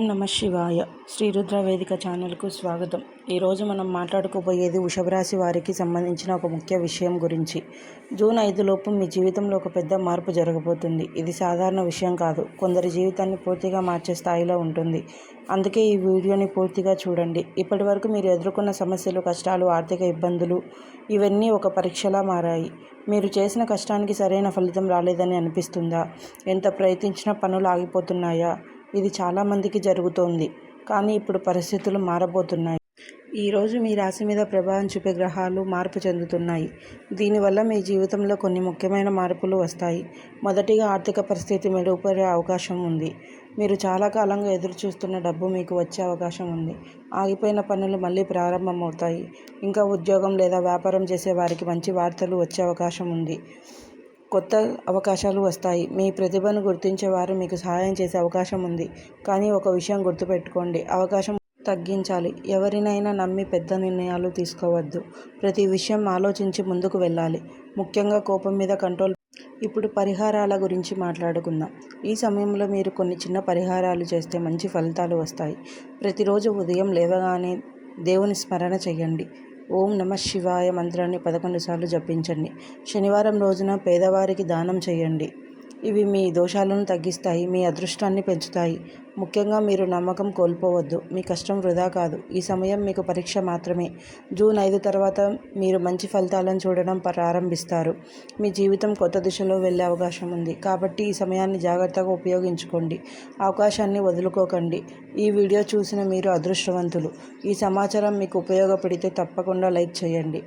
ఓం నమ శివాయ. శ్రీ రుద్ర వేదిక ఛానల్కు స్వాగతం. ఈరోజు మనం మాట్లాడుకోబోయేది వృషభ రాశి వారికి సంబంధించిన ఒక ముఖ్య విషయం గురించి. జూన్ 5 లోపు మీ జీవితంలో ఒక పెద్ద మార్పు జరగబోతుంది. ఇది సాధారణ విషయం కాదు, కొందరి జీవితాన్ని పూర్తిగా మార్చే స్థాయిలో ఉంటుంది. అందుకే ఈ వీడియోని పూర్తిగా చూడండి. ఇప్పటి వరకు మీరు ఎదుర్కొన్న సమస్యలు, కష్టాలు, ఆర్థిక ఇబ్బందులు ఇవన్నీ ఒక పరీక్షలా మారాయి. మీరు చేసిన కష్టానికి సరైన ఫలితం రాలేదని అనిపిస్తుందా? ఎంత ప్రయత్నించినా పనులు ఆగిపోతున్నాయా? ఇది చాలామందికి జరుగుతోంది, కానీ ఇప్పుడు పరిస్థితులు మారబోతున్నాయి. ఈరోజు మీ రాశి మీద ప్రభావం చూపే గ్రహాలు మార్పు చెందుతున్నాయి. దీనివల్ల మీ జీవితంలో కొన్ని ముఖ్యమైన మార్పులు వస్తాయి. మొదటిగా, ఆర్థిక పరిస్థితి మెరుగుపడే అవకాశం ఉంది. మీరు చాలా కాలంగా ఎదురు చూస్తున్న డబ్బు మీకు వచ్చే అవకాశం ఉంది. ఆగిపోయిన పనులు మళ్ళీ ప్రారంభమవుతాయి. ఇంకా ఉద్యోగం లేదా వ్యాపారం చేసే వారికి మంచి వార్తలు వచ్చే అవకాశం ఉంది. కొత్త అవకాశాలు వస్తాయి. మీ ప్రతిభను గుర్తించేవారు మీకు సహాయం చేసే అవకాశం ఉంది. కానీ ఒక విషయం గుర్తుపెట్టుకోండి, అవకాశం తగ్గించాలి. ఎవరినైనా నమ్మి పెద్ద నిర్ణయాలు తీసుకోవద్దు. ప్రతి విషయం ఆలోచించి ముందుకు వెళ్ళాలి. ముఖ్యంగా కోపం మీద కంట్రోల్. ఇప్పుడు పరిహారాల గురించి మాట్లాడుకుందాం. ఈ సమయంలో మీరు కొన్ని చిన్న పరిహారాలు చేస్తే మంచి ఫలితాలు వస్తాయి. ప్రతిరోజు ఉదయం లేవగానే దేవుని స్మరణ చేయండి. ఓం నమ శివాయ మంత్రాన్ని 11 సార్లు జపించండి. శనివారం రోజున పేదవారికి దానం చేయండి. ఇవి మీ దోషాలను తగ్గిస్తాయి, మీ అదృష్టాన్ని పెంచుతాయి. ముఖ్యంగా మీరు నమ్మకం కోల్పోవద్దు. మీ కష్టం వృధా కాదు. ఈ సమయం మీకు పరీక్ష మాత్రమే. జూన్ 5 తర్వాత మీరు మంచి ఫలితాలను చూడడం ప్రారంభిస్తారు. మీ జీవితం కొత్త దిశలో వెళ్ళే అవకాశం ఉంది. కాబట్టి ఈ సమయాన్ని జాగ్రత్తగా ఉపయోగించుకోండి. అవకాశాన్ని వదులుకోకండి. ఈ వీడియో చూసిన మీరు అదృష్టవంతులు. ఈ సమాచారం మీకు ఉపయోగపడితే తప్పకుండా లైక్ చేయండి.